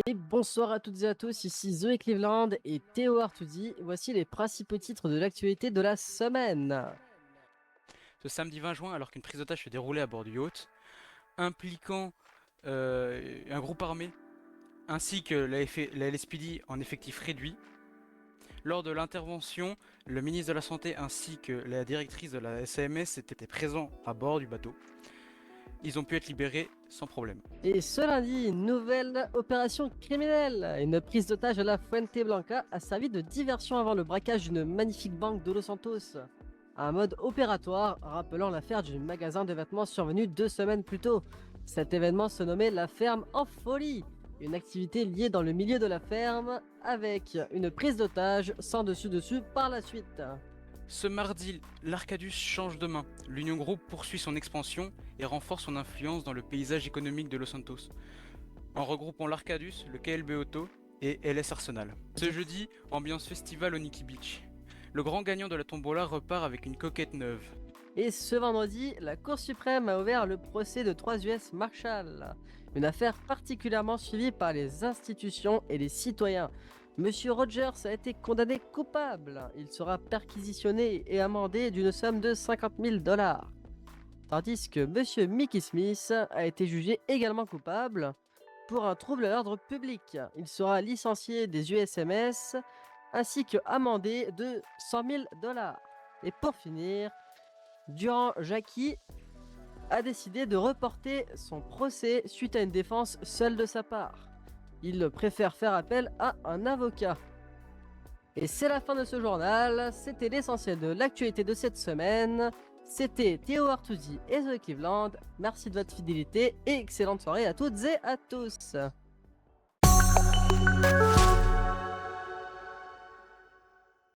Et bonsoir à toutes et à tous, ici Zoé Cleveland et Théo Artudi. Voici les principaux titres de l'actualité de la semaine. Ce samedi 20 juin, alors qu'une prise d'otage se déroulait à bord du yacht, impliquant un groupe armé ainsi que la LSPD en effectif réduit. Lors de l'intervention, le ministre de la Santé ainsi que la directrice de la SAMS étaient présents à bord du bateau. Ils ont pu être libérés sans problème. Et ce lundi, une nouvelle opération criminelle. Une prise d'otage à la Fuente Blanca a servi de diversion avant le braquage d'une magnifique banque de Los Santos. Un mode opératoire rappelant l'affaire du magasin de vêtements survenu 2 semaines plus tôt. Cet événement se nommait la ferme en folie. Une activité liée dans le milieu de la ferme avec une prise d'otage sans dessus-dessous par la suite. Ce mardi, l'Arcadus change de main. L'Union Group poursuit son expansion et renforce son influence dans le paysage économique de Los Santos, en regroupant l'Arcadus, le KLB Auto et LS Arsenal. Ce jeudi, ambiance festival au Nikki Beach. Le grand gagnant de la tombola repart avec une coquette neuve. Et ce vendredi, la Cour suprême a ouvert le procès de 3 US Marshall, une affaire particulièrement suivie par les institutions et les citoyens. Monsieur Rogers a été condamné coupable. Il sera perquisitionné et amendé d'une somme de 50 000 dollars. Tandis que Monsieur Mickey Smith a été jugé également coupable pour un trouble à l'ordre public. Il sera licencié des USMS ainsi que amendé de 100 000 dollars. Et pour finir, Durand Jackie a décidé de reporter son procès suite à une défense seule de sa part. Il préfère faire appel à un avocat. Et c'est la fin de ce journal, c'était l'essentiel de l'actualité de cette semaine. C'était Théo Artuzzi et The Cleveland. Merci de votre fidélité et excellente soirée à toutes et à tous.